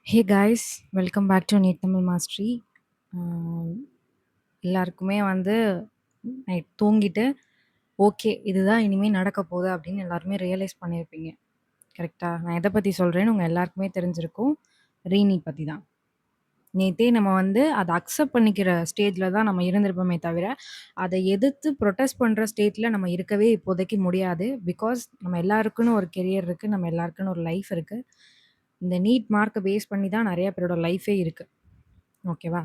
Hey guys, welcome back to NEET Tamil mastery. எல்லாருக்குமே வந்து night தூங்கிட்டு, ஓகே இதுதான் இனிமே நடக்க போகுது அப்படின்னு எல்லாருமே ரியலைஸ் பண்ணியிருப்பீங்க. கரெக்ட்டா? நான் எத பத்தி சொல்றேன்னு உங்க எல்லாருக்குமே தெரிஞ்சிருக்கும். ரீநீட் பத்தி தான். நேத்தே நம்ம வந்து அத அக்செப்ட் பண்ணிக்கிற ஸ்டேஜ்ல தான் நம்ம இருந்திருப்போமே தவிர, அத எதிர்த்து புரொட்டஸ்ட் பண்ற ஸ்டேட்ல நம்ம இருக்கவே இப்போதைக்கு முடியாது. பிகாஸ் நம்ம எல்லாருக்குன்னு ஒரு கெரியர் இருக்கு. நம்ம எல்லாருக்குன்னு ஒரு லைஃப் இருக்கு. இந்த நீட் மார்க்க பேஸ் பண்ணி தான் நெறைய பேரோட லைஃபே இருக்கு. ஓகேவா?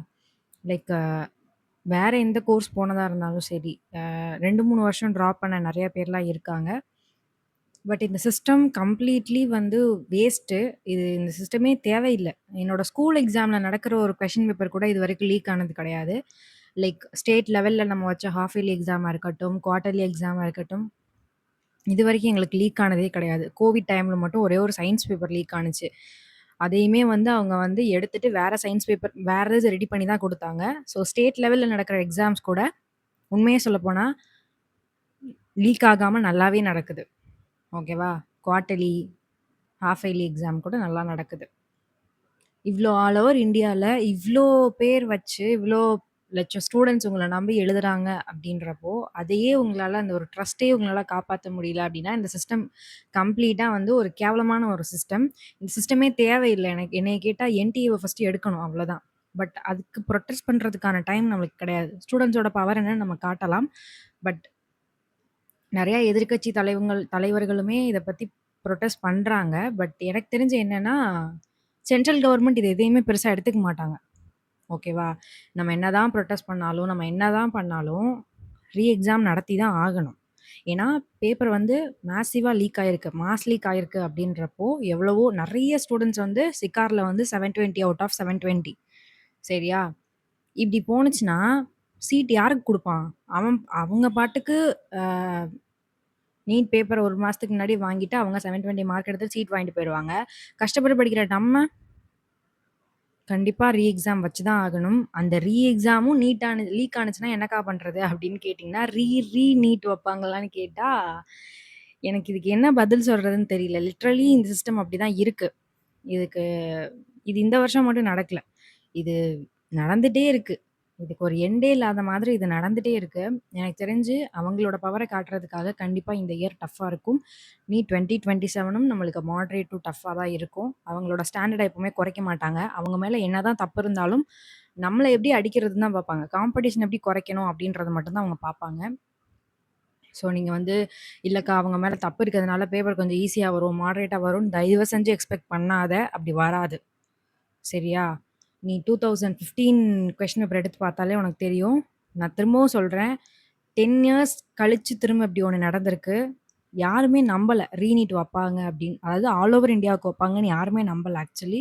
லைக் வேற எந்த கோர்ஸ் போனதா இருந்தாலும் சரி, 2, 3 வருஷம் ட்ராப் பண்ண நெறைய பேர்லாம் இருக்காங்க. பட் இந்த சிஸ்டம் கம்ப்ளீட்லி வந்து வேஸ்ட்டு. இந்த சிஸ்டமே தேவையில்ல. என்னோட ஸ்கூல் எக்ஸாம்ல நடக்கிற ஒரு கொஸ்டின் பேப்பர் கூட இதுவரைக்கும் லீக் ஆனது கிடையாது. லைக் ஸ்டேட் லெவல்ல நம்ம வச்ச ஹால்ஃப் இயர்லி எக்ஸாமா இருக்கட்டும், குவார்ட்டர்லி எக்ஸாமா இருக்கட்டும், இதுவரைக்கும் எங்களுக்கு லீக் ஆனதே கிடையாது. கோவிட் டைம்ல மட்டும் ஒரே ஒரு சயன்ஸ் பேப்பர் லீக் ஆனுச்சு. அதையுமே வந்து அவங்க வந்து எடுத்துட்டு வேற சயன்ஸ் பேப்பர் வேற ஏதாச்சும் ரெடி பண்ணி தான் குடுத்தாங்க. ஸோ ஸ்டேட் லெவல்ல நடக்கிற எக்ஸாம்ஸ் கூட உண்மைய சொல்லப்போனா லீக் ஆகாம நல்லாவே நடக்குது. ஓகேவா? குவார்ட்டர்லி, ஹால்ஃப் இயர்லி எக்ஸாம் கூட நல்லா நடக்குது. இவ்ளோ ஆல் ஓவர் இந்தியால இவ்ளோ பேர் வச்சு, இவ்ளோ லட்சம் ஸ்டூடண்ட்ஸ் உங்கள நம்பி எழுதுறாங்க அப்டின்றப்போ, அதையே உங்களால அந்த ஒரு ட்ரஸ்ட்டே உங்களால காப்பாத்த முடியல அப்டின்னா, இந்த சிஸ்டம் கம்ப்ளீட்டா வந்து ஒரு கேவலமான ஒரு சிஸ்டம். இந்த சிஸ்டமே தேவையில்ல எனக்கு என்னைய கேட்டா என்டிஏவ ஃபர்ஸ்ட்டு எடுக்கணும் அவ்ளோதான். பட் அதுக்கு புரொட்டஸ்ட் பண்றதுக்கான டைம் நம்மளுக்கு கிடையாது. ஸ்டூடண்ட்ஸோட பவர் என்னன்னு நம்ம காட்டலாம். பட் நெறைய எதிர்க்கட்சி தலைவர்களுமே இத பத்தி புரொட்டஸ்ட் பண்றாங்க. பட் எனக்கு தெரிஞ்சு என்னன்னா, சென்ட்ரல் கவர்ன்மெண்ட் இது எதையுமே பெருசா எடுத்துக்க மாட்டாங்க. ஓகேவா? நம்ம என்னதான் புரொட்டஸ்ட் பண்ணாலும், நம்ம என்னதான் பண்ணாலும், எக்ஸாம் நடத்தி தான் ஆகணும். ஏன்னா, பேப்பர் வந்து மேசிவா லீக் ஆயிருக்கு. மாஸ் லீக் ஆயிருக்கு அப்படின்றப்போ, எவ்வளவோ நெறைய ஸ்டூடண்ட்ஸ் வந்து சிக்கார்ல வந்து 720 அவுட் ஆஃப் 720 சரியா? இப்படி போணுச்சுன்னா, சீட் யாருக்கு குடுப்பான்? அவங்க பாட்டுக்கு அ நீட் பேப்பர் 1 மாசத்துக்கு முன்னாடி வாங்கிட்டு, அவங்க 720 மார்க் எடுத்து சீட் வாங்கிட்டு போயிருவாங்க. கஷ்டப்பட்டு படிக்கிற நம்ம, கண்டிப்பா எக்ஸாம் வச்சு தான் ஆகணும். அந்த எக்ஸாமும் லீக் ஆனுச்சுன்னா என்னக்கா பண்றது? அப்படின்னு கேட்டீங்கன்னா, நீட் வைப்பாங்களான்னு கேட்டா, எனக்கு இதுக்கு என்ன பதில் சொல்றதுன்னு தெரியல. லிட்டரலி இந்த சிஸ்டம் அப்படிதான் இருக்கு. இதுக்கு இது இந்த வருஷம் மட்டும் நடக்கல. இது நடந்துட்டே இருக்கு. இதுக்கு ஒரு எண்டே இல்லாத மாதிரி இது நடந்துட்டே இருக்கு. எனக்கு தெரிஞ்சு அவங்களோட பவர காட்டுறதுக்காக கண்டிப்பா இந்த இயர் டஃப்பா இருக்கும். நீட் 2027ம் நம்மளுக்கு மாடரேட் டூ டஃப்பா தான் இருக்கும். அவங்களோட ஸ்டாண்டர்ட எப்பவுமே குறைக்க மாட்டாங்க. அவங்க மேல என்னதான் தப்பு இருந்தாலும், நம்மள எப்படி அடிக்கிறதுன்னு தான் பார்ப்பாங்க. காம்படிஷன் எப்படி குறைக்கணும் அப்படின்றத மட்டும் தான் அவங்க பார்ப்பாங்க. ஸோ நீங்க வந்து, இல்லக்கா அவங்க மேல தப்பு இருக்கிறதுனால பேப்பர் கொஞ்சம் ஈஸியா வரும், மாடரேட்டா வரும்னு தயவு செஞ்சு எக்ஸ்பெக்ட் பண்ணாத. அப்படி வராது. சரியா? நீ 2015 கொஸ்டின் பேப்பர் எடுத்து பார்த்தாலே உனக்கு தெரியும். நான் திரும்பவும் சொல்றேன். 10 இயர்ஸ் கழிச்சு திரும்ப இப்படி ஒண்ணு நடந்திருக்கு. யாருமே நம்பல. ரீநீட் வப்பாங்க அப்படின்னு. அதாவது ஆல் ஓவர் இந்தியாவுக்கு வப்பாங்கன்னு யாருமே நம்பல ஆக்சுவலி.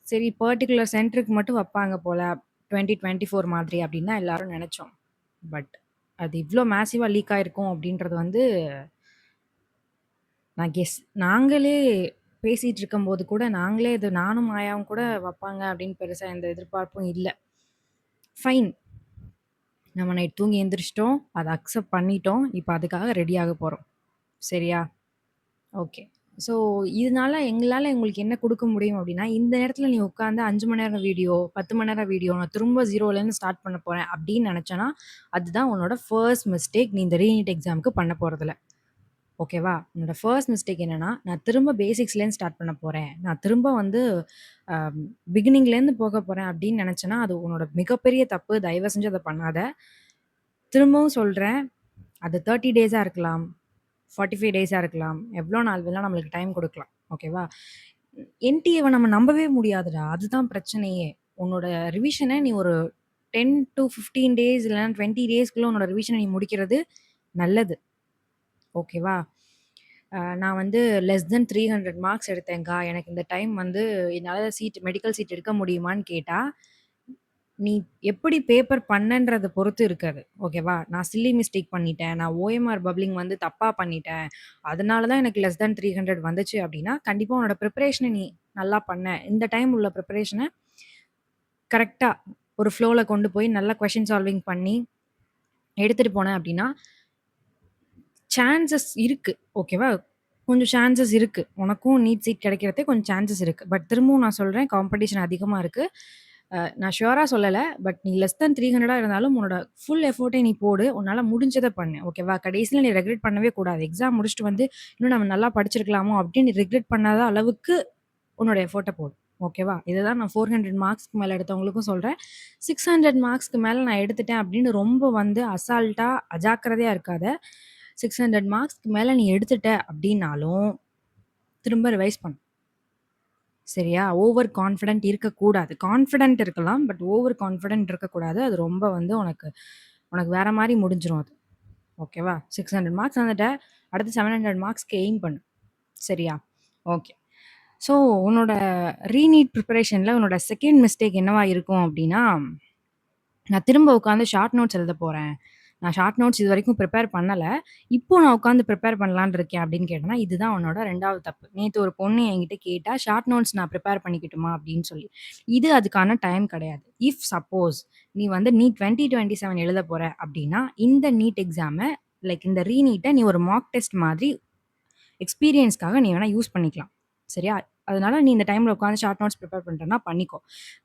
சரி பர்ட்டிகுலர் சென்டருக்கு மட்டும் வப்பாங்க போல 2024 மாதிரி அப்படின்னு தான் எல்லாரும் நெனச்சோம். பட் அது இவ்ளோ மேசிவா லீக் ஆயிருக்கும் அப்படின்றது வந்து நான் நாங்களே பேசிட்டு இருக்கும்போது கூட, நாங்களே இது நானும் மாயாவும் கூட வப்பாங்க அப்படின்னு பெருசா எந்த எதிர்பார்ப்பும் இல்ல. ஃபைன். நம்ம நைட் தூங்கி எந்திரிச்சுட்டோம். அத அக்செப்ட் பண்ணிட்டோம். இப்ப அதுக்காக ரெடி ஆக போறோம். சரியா? ஓகே. ஸோ, இதனால எங்களால உங்களுக்கு என்ன குடுக்க முடியும் அப்டின்னா, இந்த நேரத்துல நீ உட்கார்ந்து 5 மணி நேரம் வீடியோ, 10 மணி நேரம் வீடியோ நான் திரும்ப 0லேருந்து ஸ்டார்ட் பண்ண போறேன் அப்டின்னு நெனச்சேன்னா, அதுதான் உன்னோட ஃபர்ஸ்ட் மிஸ்டேக். நீ இந்த ரீநீட் எக்ஸாம்க்கு பண்ண போறதுல. ஓகேவா? என்னோட ஃபர்ஸ்ட் மிஸ்டேக் என்னன்னா, நான் திரும்ப பேசிக்ஸ்லேருந்து ஸ்டார்ட் பண்ண போறேன். நான் திரும்ப வந்து அ பிகினிங்லேருந்து போக போறேன் அப்டின்னு நெனச்சேன்னா, அது உன்னோட மிகப்பெரிய தப்பு. தயவு செஞ்சு அத பண்ணாத. திரும்பவும் சொல்றேன். அது 30 டேஸா இருக்கலாம். 45 டேஸா இருக்கலாம். எவ்ளோ நாள் வேணா நம்மளுக்கு டைம் குடுக்கலாம். ஓகேவா? என்டிஏவ நம்ம நம்பவே முடியாதுடா. அதுதான் பிரச்சனையே. உன்னோட ரிவிஷன நீ ஒரு 10 டூ 15 டேஸ் இல்லன்னா 20 டேஸ்க்குள்ள உன்னோட ரிவிஷன நீ முடிக்கிறது நல்லது. ஓகேவா? நான் வந்து லெஸ் தென் 300 மார்க்ஸ் எடுத்தேன்க்கா. எனக்கு இந்த டைம் வந்து என்னால மெடிக்கல் சீட் எடுக்க முடியுமான்னு கேட்டா, நீ எப்படி பேப்பர் பண்ணன்றத பொறுத்து இருக்கு அது. ஓகேவா? நான் சில்லி மிஸ்டேக் பண்ணிட்டேன். நான் ஓஎம்ஆர் பப்ளிங் வந்து தப்பா பண்ணிட்டேன். அதனால தான் எனக்கு லெஸ் தென் 300 வந்துச்சு அப்டின்னா, கண்டிப்பா உன்னோட பிரிப்பரேஷன நீ நல்லா பண்ண. இந்த டைம் உள்ள பிரிப்பரேஷன கரெக்ட்டா ஒரு ஃப்ளோல கொண்டு போய் நல்லா கொஸ்டின் சால்விங் பண்ணி எடுத்துட்டு போனேன் அப்டின்னா, சான்சஸ் இருக்கு. ஓகேவா? கொஞ்சம் சான்சஸ் இருக்கு. உனக்கும் நீட் சீட் கிடைக்கிறதுக்கு கொஞ்சம் சான்சஸ் இருக்கு. பட் திரும்பவும் நான் சொல்றேன், காம்படிஷன் அதிகமா இருக்கு. நான் ஷூரா சொல்லல. பட் நீ லெஸ் தென் 300 இருந்தாலும் உன்னோட ஃபுல் எஃபோர்ட்டையும் நீ போடு. உன்னால முடிஞ்சத பண்ணு. ஓகேவா? கடைசில நீ ரெக்ரெட் பண்ணவே கூடாது. எக்ஸாம் முடிச்சுட்டு வந்து, இன்னும் நம்ம நல்லா படிச்சிருக்கலாமோ அப்படின்னு நீ ரெக்ரெட் பண்ணாத அளவுக்கு உன்னோட எஃபோர்ட்ட போடு. ஓகேவா? இதுதான் நான் 400 மார்க்ஸ்க்கு மேல எடுத்தவங்களுக்கும் சொல்றேன். 600 மார்க்ஸ்க்கு மேல நான் எடுத்துட்டேன் அப்படின்னு ரொம்ப வந்து அசால்ட்டா, அஜாக்கிரதையா இருக்காத. 600 மார்க்ஸ்க்கு மேல நீ எடுத்துட்ட அப்படின்னாலும், திரும்ப ரிவைஸ் பண்ணு. சரியா? ஓவர் கான்ஃபிடென்ட் இருக்கக்கூடாது. கான்ஃபிடென்ட் இருக்கலாம். பட் ஓவர் கான்ஃபிடென்ட் இருக்கக்கூடாது. அது ரொம்ப வந்து உனக்கு உனக்கு வேற மாரி முடிஞ்சிரும் அது. ஓகேவா? 600 மார்க்ஸ் வந்துட்ட. அடுத்து 700 மார்க்ஸ்க்கு எய்ம் பண்ணு. சரியா? ஓகே. ஸோ உன்னோட ரீநீட் ப்ரிப்பரேஷன்ல உன்னோட செகண்ட் மிஸ்டேக் என்னவா இருக்கும் அப்டின்னா, நான் திரும்ப உட்காந்து ஷார்ட் நோட்ஸ் எழுத போறேன். நான் ஷார்ட் நோட்ஸ் இதுவரைக்கும் ப்ரிப்பேர் பண்ணல. இப்போ நான் உட்காந்து ப்ரிப்பேர் பண்ணலான்னு இருக்கேன் அப்படின்னு கேட்டேன்னா, இதுதான் உன்னோட 2வது தப்பு. நேத்து ஒரு பொண்ணு என்கிட்ட கேட்டா, "ஷார்ட் நோட்ஸ் நான் ப்ரிப்பேர் பண்ணிக்கட்டுமா?" அப்படின்னு சொல்லி. இது அதுக்கான டைம் கிடையாது. இஃப் சப்போஸ் நீ வந்து நீட் 2027 எழுத போற அப்படின்னா, இந்த நீட் எக்ஸாம லைக் இந்த ரீநீட்ட நீ ஒரு மாக் டெஸ்ட் மாதிரி எக்ஸ்பீரியன்ஸ்க்காக நீ வேணா யூஸ் பண்ணிக்கலாம். சரியா? அதனால நீ இந்த டைம்ல உட்காந்து ஷார்ட் நோட்ஸ் ப்ரிப்பேர் பண்றேன்னா பண்ணிக்கோ.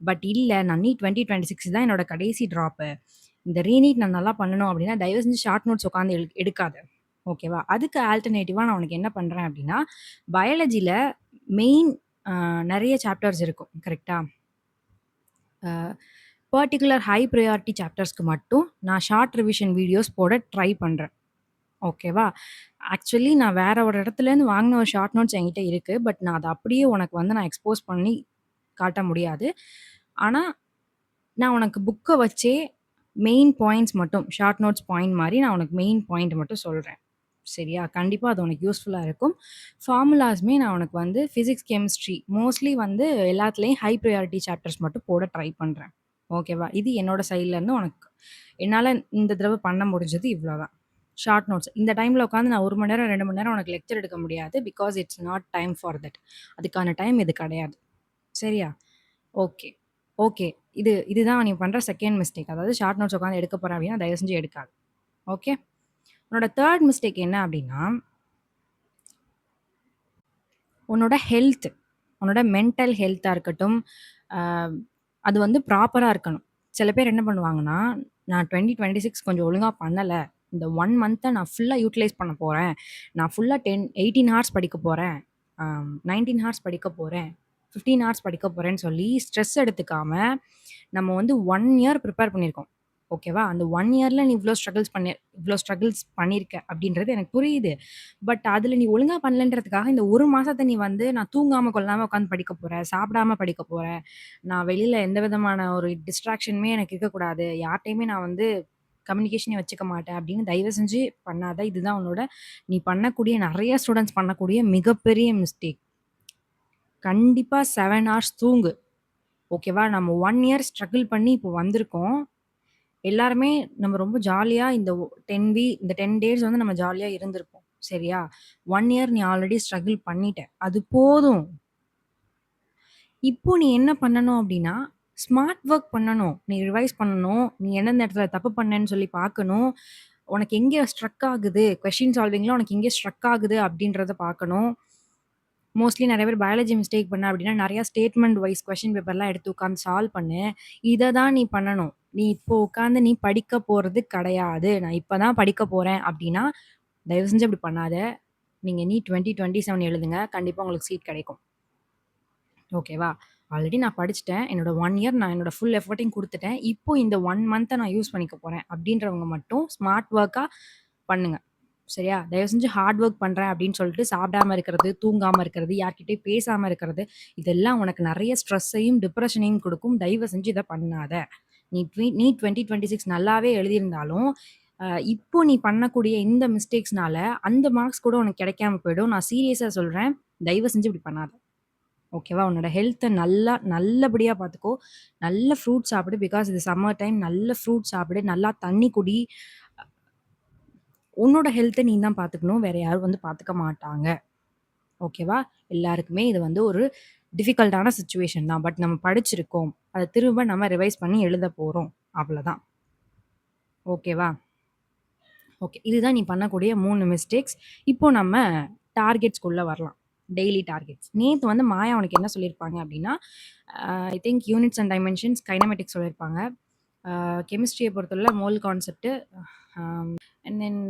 பட் இல்ல நான் நீட் 2026 தான் என்னோட கடைசி ட்ராப்பு. இந்த ரீநீட் நான் நல்லா பண்ணணும் அப்படின்னா, தயவு செஞ்சு ஷார்ட் நோட்ஸ் உட்காந்து எடுக்காத. ஓகேவா? அதுக்கு ஆல்டர்னேட்டிவா நான் உனக்கு என்ன பண்றேன் அப்படின்னா, பயாலஜில மெயின் நெறைய சாப்டர்ஸ் இருக்கும். கரெக்ட்டா? அ பர்ட்டிகுலர் ஹை பிரையாரிட்டி சாப்டர்ஸ்க்கு மட்டும் நான் ஷார்ட் ரிவிஷன் வீடியோஸ் போட ட்ரை பண்றேன். ஓகேவா? ஆக்சுவலி நான் வேற ஒரு இடத்துலேருந்து வாங்குன ஒரு ஷார்ட் நோட்ஸ் என்கிட்ட இருக்கு. பட் நான் அத அப்படியே உனக்கு வந்து நான் எக்ஸ்போஸ் பண்ணி காட்ட முடியாது. ஆனா, நான் உனக்கு புக்க வச்சே மெயின் பாயிண்ட்ஸ் மட்டும் ஷார்ட் நோட்ஸ் பாயிண்ட் மாரி நான் உனக்கு மெயின் பாயிண்ட் மட்டும் சொல்றேன். சரியா? கண்டிப்பா அது உனக்கு யூஸ்ஃபுல்லா இருக்கும். ஃபார்முலாஸுமே நான் உனக்கு வந்து பிசிக்ஸ், கெமிஸ்ட்ரி மோஸ்ட்லி வந்து எல்லாத்துலயும் ஹை பிரையாரிட்டி சாப்டர்ஸ் மட்டும் போட ட்ரை பண்றேன். ஓகேவா? இது என்னோட சைட்லருந்து உனக்கு என்னால இந்த தடவ பண்ண முடிஞ்சது இவ்வளோதான். Short notes. இந்த டைம்ல உட்காந்து நான் 1 மணி நேரம், 2 மணி நேரம் உனக்கு லெக்சர் எடுக்க முடியாது. Because it's not time for that. அதுக்கான டைம் இது கிடையாது. சரியா? ஓகே. ஓகே. இதுதான் நீ பண்ற செகண்ட் மிஸ்டேக். அதாவது ஷார்ட் நோட்ஸ் உட்காந்து எடுக்க போறேன் அப்படின்னா, தயவு செஞ்சு எடுக்காத. ஓகே. உன்னோட 3 மிஸ்டேக் என்ன அப்படின்னா, உன்னோட ஹெல்த். உன்னோட மென்டல் ஹெல்த்தா இருக்கட்டும், அ அது வந்து ப்ராப்பரா இருக்கணும். சில பேர் என்ன பண்ணுவாங்கன்னா, நான் 2026 கொஞ்சம் ஒழுங்கா பண்ணல. இந்த 1 மந்த்த நான் ஃபுல்லா யூட்டிலைஸ் பண்ண போறேன். நான் ஃபுல்லா 18 ஹார்ஸ் படிக்க போறேன். 19 ஹார்ஸ் படிக்க போறேன். 15 ஹார்ஸ் படிக்க போறேன்னு சொல்லி ஸ்ட்ரெஸ் எடுத்துக்காம, நம்ம வந்து 1 இயர் ப்ரிப்பேர் பண்ணியிருக்கோம். ஓகேவா? அந்த 1 இயர்ல நீ இவ்ளோ ஸ்ட்ரகிள்ஸ் பண்ணியிருக்க அப்படின்றது எனக்கு புரியுது. பட் அதுல நீ ஒழுங்கா பண்ணலன்றதுக்காக இந்த 1 மாசத்த நீ வந்து நான் தூங்காம கொள்ளாம உட்காந்து படிக்க போறேன். சாப்பிடாம படிக்க போறேன். நான் வெளியில எந்த விதமான ஒரு டிஸ்ட்ராக்ஷனுமே எனக்கு இருக்கக்கூடாது. யார்ட்டயுமே நான் வந்து கம்யூனிகேஷனே வச்சுக்க மாட்டேன் அப்படின்னு தயவு செஞ்சு பண்ணாத. இதுதான் உன்னோட நீ பண்ணக்கூடிய நெறைய ஸ்டூடண்ட்ஸ் பண்ணக்கூடிய மிகப்பெரிய மிஸ்டேக். கண்டிப்பா 7 ஹார்ஸ் தூங்கு. ஓகேவா? நம்ம 1 இயர் ஸ்ட்ரகிள் பண்ணி இப்போ வந்திருக்கோம். எல்லாருமே நம்ம ரொம்ப ஜாலியா இந்த 10 டேஸ் வந்து நம்ம ஜாலியா இருந்திருப்போம். சரியா? 1 இயர் நீ ஆல்ரெடி ஸ்ட்ரகிள் பண்ணிட்ட. அது போதும். இப்போ நீ என்ன பண்ணணும் அப்டின்னா, ஸ்மார்ட் ஒர்க் பண்ணணும். நீ ரிவைஸ் பண்ணணும். நீ எந்தெந்த இடத்துல தப்பு பண்ணேன்னு சொல்லி பார்க்கணும். உனக்கு எங்க ஸ்ட்ரக் ஆகுது? கொஸ்டின் சால்விங்ல உனக்கு எங்க ஸ்ட்ரக் ஆகுது அப்டின்றத பார்க்கணும். மோஸ்ட்லி நெறைய பேர் பயாலஜி மிஸ்டேக் பண்ண அப்டின்னா, நெறைய ஸ்டேட்மெண்ட் வைஸ் கொஸ்டின் பேப்பர்லாம் எடுத்து உட்காந்து சால்வ் பண்ணு. இத தான் நீ பண்ணணும். நீ இப்போ உட்காந்து நீ படிக்க போறது கிடையாது. நான் இப்ப தான் படிக்க போறேன் அப்டின்னா, தயவு செஞ்சு அப்டி பண்ணாத. நீங்க நீட் 2027 எழுதுங்க. கண்டிப்பா உங்களுக்கு சீட் கிடைக்கும். ஓகேவா? ஆல்ரெடி நான் படிச்சுட்டேன். என்னோட 1 இயர் நான் என்னோட ஃபுல் எஃபோர்ட்டையும் குடுத்துட்டேன். இப்போ இந்த 1 மந்த்த நான் யூஸ் பண்ணிக்க போறேன். அப்டின்றவங்க மட்டும் ஸ்மார்ட் ஒர்க்கா பண்ணுங்க. சரியா? தயவு செஞ்சு ஹார்ட் ஒர்க் பண்றேன் அப்படின்னு சொல்லிட்டு சாப்பிடாம இருக்கிறது, தூங்காம இருக்கிறது, யார்கிட்டயும் பேசாம இருக்கிறது, இதெல்லாம் உனக்கு நெறைய ஸ்ட்ரெஸ்ஸையும், டிப்ரஷனையும் குடுக்கும். தயவு செஞ்சு இத பண்ணாத. நீட் 2026 நல்லாவே எழுதியிருந்தாலும், இப்போ நீ பண்ணக்கூடிய இந்த மிஸ்டேக்ஸ்னால அந்த மார்க்ஸ் கூட உனக்கு கிடைக்காம போயிடும். நான் சீரியஸா சொல்றேன். தயவு செஞ்சு இப்படி பண்ணாத. ஓகேவா? உன்னோட ஹெல்த்த நல்லபடியா பார்த்துக்கோ. நல்ல ஃப்ரூட்ஸ் சாப்பிடு. பிகாஸ் இது சம்மர் டைம். நல்ல ஃப்ரூட்ஸ் சாப்பிடு. நல்லா தண்ணி குடி. உன்னோட ஹெல்த்த நீ தான் பார்த்துக்கணும். வேற யாரும் வந்து பார்த்துக்க மாட்டாங்க. ஓகேவா? எல்லாருக்குமே இது வந்து ஒரு டிஃபிகல்ட்டான சிச்சுவேஷன் தான். பட் நம்ம படிச்சிருக்கோம். அத திரும்ப நம்ம ரிவைஸ் பண்ணி எழுத போறோம். அவ்வளதான். ஓகேவா? ஓகே. இதுதான் நீ பண்ணக்கூடிய 3 மிஸ்டேக்ஸ். இப்போ நம்ம டார்கெட்ஸ்குள்ள வரலாம். Daily targets. நேத்து வந்து மாயா உனக்கு என்ன சொல்லியிருப்பாங்க அப்படின்னா, I think units and dimensions, kinematics சொல்லியிருப்பாங்க. கெமிஸ்ட்ரியை பொறுத்தவரை மோல் கான்செப்ட், அண்ட் தென்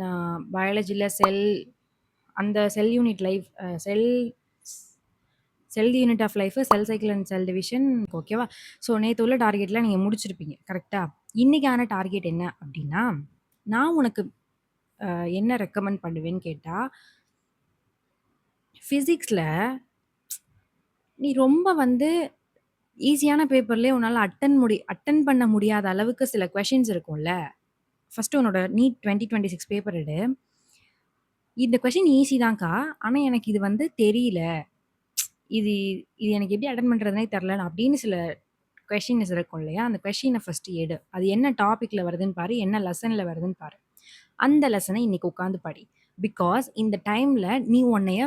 பயாலஜியில் செல், அந்த cell unit life, cell unit of life, cell cycle and cell division. ஓகேவா? ஸோ நேற்று உள்ள டார்கெட்லாம் நீங்கள் முடிச்சிருப்பீங்க கரெக்டா? இன்னைக்கான டார்கெட் என்ன அப்படின்னா, நான் உனக்கு என்ன ரெக்கமெண்ட் பண்ணுவேன்னு கேட்டால், ஃபிசிக்ஸில் நீ ரொம்ப வந்து ஈஸியான பேப்பர்லேயே உன்னால் அட்டன் பண்ண முடியாத அளவுக்கு சில கொஷின்ஸ் இருக்கும்ல. ஃபர்ஸ்ட் உன்னோட நீட் 2026 பேப்பர் எடு. இந்த கொஷின் ஈஸி தான்க்கா, ஆனால் எனக்கு இது வந்து தெரியல, இது இது எனக்கு எப்படி அட்டன் பண்ணுறதுனே தெரில அப்படின்னு சில கொஷின்ஸ் இருக்கும் இல்லையா? அந்த கொஷினை ஃபர்ஸ்ட் எடு. அது என்ன டாப்பிக்கில் வருதுன்னு பாரு, என்ன லெசனில் வருதுன்னு பாரு. அந்த லெசனை இன்னைக்கு உட்காந்து படி. பிகாஸ் இந்த டைமில் நீ உன்னைய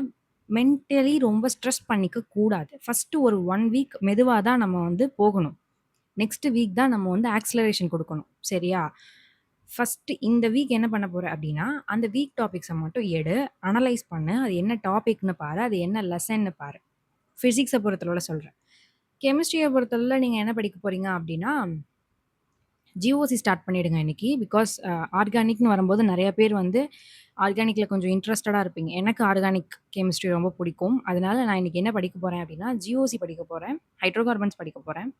மென்டலி ரொம்ப ஸ்ட்ரெஸ் பண்ணிக்க கூடாது. ஃபஸ்ட்டு ஒரு 1 வீக் மெதுவாக தான் நம்ம வந்து போகணும். நெக்ஸ்ட் வீக் தான் நம்ம வந்து ஆக்ஸலரேஷன் கொடுக்கணும். சரியா? ஃபஸ்ட்டு இந்த வீக் என்ன பண்ண போற அப்படின்னா, அந்த வீக் டாபிக்ஸை மட்டும் எடு, அனலைஸ் பண்ணு. அது என்ன டாபிக்னு பாரு, அது என்ன லெசன்னு பாரு. ஃபிசிக்ஸை பொறுத்தளவுல சொல்கிறேன். கெமிஸ்ட்ரியை பொறுத்தளவுல நீங்கள் என்ன படிக்க போறீங்க அப்படின்னா, ஜிஓசி ஸ்டார்ட் பண்ணிடுங்க இன்னைக்கு. பிகாஸ் ஆர்கானிக்னு வரும்போது நிறைய பேர் வந்து ஆர்கானிக்கில் கொஞ்சம் இன்ட்ரெஸ்டடாக இருப்பீங்க. எனக்கு ஆர்கானிக் கெமிஸ்ட்ரி ரொம்ப பிடிக்கும். அதனால நான் இன்னைக்கு என்ன படிக்க போகிறேன் அப்படின்னா, ஜிஓசி படிக்க போகிறேன், ஹைட்ரோகார்பன்ஸ் படிக்க போகிறேன்.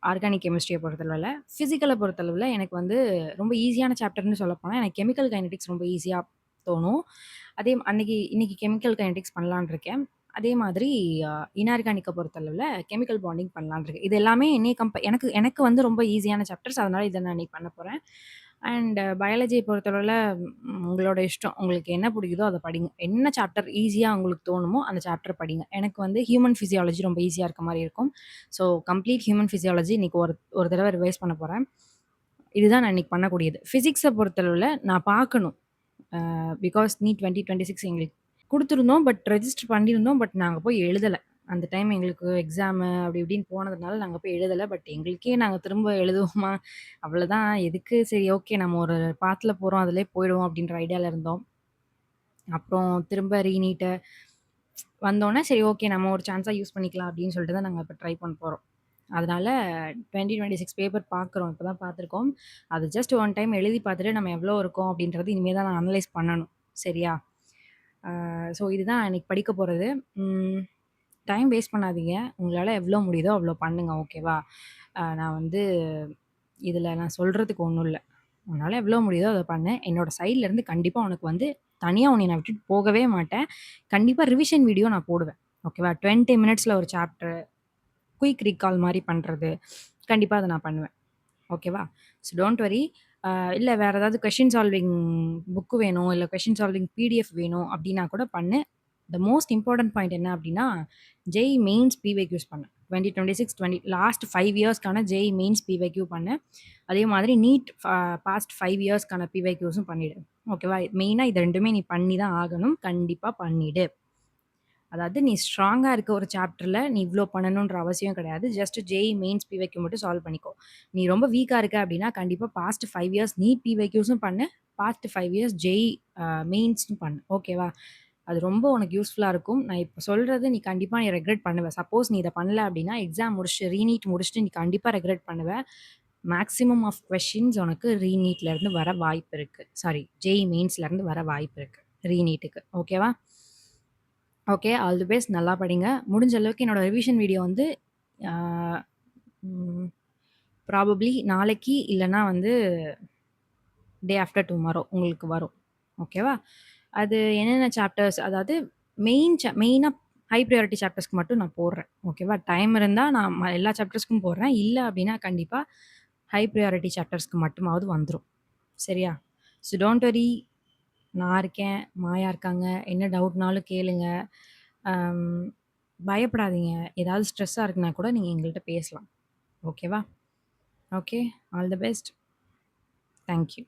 ஆர்கானிக் கெமிஸ்ட்ரியை பொறுத்தளவில். ஃபிசிக்கலை பொறுத்தளவில் எனக்கு வந்து ரொம்ப ஈஸியான சாப்டர்னு சொல்லப்போனால் எனக்கு கெமிக்கல் கைனடிக்ஸ் ரொம்ப ஈஸியாக தோணும். இன்னைக்கு கெமிக்கல் கைனடிக்ஸ் பண்ணலான்னு இருக்கேன். அதே மாதிரி இன்ஆர்கானிக்கை பொறுத்தளவில் கெமிக்கல் பாண்டிங் பண்ணலான்னு இருக்கேன். இது எல்லாமே எனக்கு எனக்கு வந்து ரொம்ப ஈஸியான சாப்டர்ஸ். அதனால இதை நான் இன்னைக்கு பண்ண போகிறேன். அண்ட் பயாலஜியை பொறுத்தளவில் உங்களோட இஷ்டம். உங்களுக்கு என்ன பிடிக்குதோ அதை படிங்க. என்ன சாப்டர் ஈஸியாக உங்களுக்கு தோணுமோ அந்த சாப்டர் படிங்க. எனக்கு வந்து ஹியூமன் ஃபிசியாலஜி ரொம்ப ஈஸியாக இருக்க மாதிரி இருக்கும். ஸோ கம்ப்ளீட் ஹியூமன் ஃபிசியாலஜி இன்னைக்கு ஒரு தடவை ரிவைஸ் பண்ண போகிறேன். இதுதான் நான் இன்னைக்கு பண்ணக்கூடியது. ஃபிசிக்ஸை பொறுத்தளவில் நான் பார்க்கணும். பிகாஸ் நீட் 2026 எங்களுக்கு கொடுத்துருந்தோம். பட் ரெஜிஸ்டர் பண்ணியிருந்தோம். பட் நாங்கள் போய் எழுதலை. அந்த டைம் எங்களுக்கு எக்ஸாமு அப்படி இப்படின்னு போனதுனால நாங்கள் போய் எழுதலை. பட் எங்களுக்கே நாங்கள் திரும்ப எழுதுவோமா, அவ்வளோதான். எதுக்கு, சரி ஓகே நம்ம ஒரு பாத்தில் போகிறோம், அதிலே போயிடுவோம் அப்படின்ற ஐடியாவில் இருந்தோம். அப்புறம் திரும்ப ரீநீட்டை வந்தோடனே சரி ஓகே நம்ம ஒரு சான்ஸாக யூஸ் பண்ணிக்கலாம் அப்படின்னு சொல்லிட்டு தான் நாங்கள் இப்போ ட்ரை பண்ண போகிறோம். அதனால 2026 பேப்பர் பார்க்குறோம். இப்போ தான் பார்த்துருக்கோம். அது ஜஸ்ட் ஒன் டைம் எழுதி பார்த்துட்டு நம்ம எவ்வளோ இருக்கோம் அப்படின்றது இனிமேல் தான் நான் அனலைஸ் பண்ணணும். சரியா? ஸோ இதுதான் இன்னைக்கு படிக்க போகிறது. டைம் வேஸ்ட் பண்ணாதீங்க. உங்களால் எவ்வளோ முடியுதோ அவ்வளோ பண்ணுங்க. ஓகேவா? நான் வந்து இதில் நான் சொல்கிறதுக்கு ஒன்றும் இல்லை. உன்னால் எவ்வளோ முடியுதோ அதை பண்ணு. என்னோட சைட்லேருந்து கண்டிப்பாக உனக்கு வந்து தனியாக உன்னை நான் விட்டுட்டு போகவே மாட்டேன். கண்டிப்பாக ரிவிஷன் வீடியோ நான் போடுவேன். ஓகேவா? 20 மினிட்ஸில் ஒரு சாப்டர் குயிக் ரீகால் மாதிரி பண்ணுறது, கண்டிப்பாக அதை நான் பண்ணுவேன். ஓகேவா? So don't worry. இல்லை வேறு ஏதாவது கொஷின் சால்விங் புக்கு வேணும், இல்லை கொஷின் சால்விங் பிடிஎஃப் வேணும் அப்படின்னா கூட பண்ணு. த மோஸ்ட் இம்பார்ட்டன்ட் பாயிண்ட் என்ன அப்படின்னா, ஜெய் மெயின்ஸ் பிவைக்யூஸ் பண்ணு. 2026 லாஸ்ட் 5 இயர்ஸ்க்கான ஜெய் மெயின்ஸ் பிவைக்யூ பண்ணு. அதே மாதிரி நீட் பாஸ்ட் 5 இயர்ஸ்க்கான பிவைக்யூஸும் பண்ணிவிடு. ஓகேவா? மெயினாக இது ரெண்டுமே நீ பண்ணி தான் ஆகணும். கண்டிப்பாக பண்ணிவிடு. அதாவது நீ ஸ்ட்ராங்காக இருக்க ஒரு சாப்டரில் நீ இவ்வளோ பண்ணணுன்ற அவசியம் கிடையாது. ஜஸ்ட் ஜெய் மெயின்ஸ் பிவைக்யூ மட்டும் சால்வ் பண்ணிக்கோ. நீ ரொம்ப வீக்காக இருக்க அப்படின்னா கண்டிப்பாக பாஸ்ட் 5 இயர்ஸ் நீட் பிவைக்யூஸும் பண்ணு, பாஸ்ட் 5 இயர்ஸ் ஜெய் மெயின்ஸும் பண்ணு. ஓகேவா? அது ரொம்ப உனக்கு யூஸ்ஃபுல்லாக இருக்கும். நான் இப்போ சொல்கிறது நீ கண்டிப்பாக நீ ரெக்ரெட் பண்ணுவ. சப்போஸ் நீ இதை பண்ணல அப்படின்னா எக்ஸாம் முடிச்சுட்டு ரீநீட் முடிச்சுட்டு நீ கண்டிப்பாக ரெக்ரெட் பண்ணுவ. மேக்ஸிமம் ஆஃப் கொஷின்ஸ் உனக்கு ரீநீட்லேருந்து வர வாய்ப்பு இருக்குது. சாரி, ஜெய் மெயின்ஸ்லேருந்து வர வாய்ப்பு இருக்குது ரீநீட்டுக்கு. ஓகேவா? Okay, all the best. நல்லா படிங்க. முடிஞ்ச அளவுக்கு என்னோட ரிவிஷன் வீடியோ வந்து ப்ராபப்ளி நாளைக்கு இல்லைன்னா வந்து டே ஆஃப்டர் டுமாரோ உங்களுக்கு வரும். ஓகேவா? அது என்னென்ன சாப்டர்ஸ், அதாவது மெயினாக ஹை ப்ரையாரிட்டி சாப்டர்ஸ்க்கு மட்டும் நான் போடுறேன். ஓகேவா? டைம் இருந்தால் நான் எல்லா சாப்டர்ஸ்க்கும் போடுறேன். இல்லை அப்படின்னா கண்டிப்பாக ஹை ப்ரையாரிட்டி சாப்டர்ஸ்க்கு மட்டுமாவது வந்துடும். சரியா? So don't worry. நான் இருக்கேன், மாயா இருக்காங்க. என்ன டவுட்னாலும் கேளுங்க. பயப்படாதீங்க. ஏதாவது ஸ்ட்ரெஸ்ஸாக இருக்குன்னா கூட நீங்கள் எங்கள்கிட்ட பேசலாம். ஓகேவா? Okay, all the best. Thank you.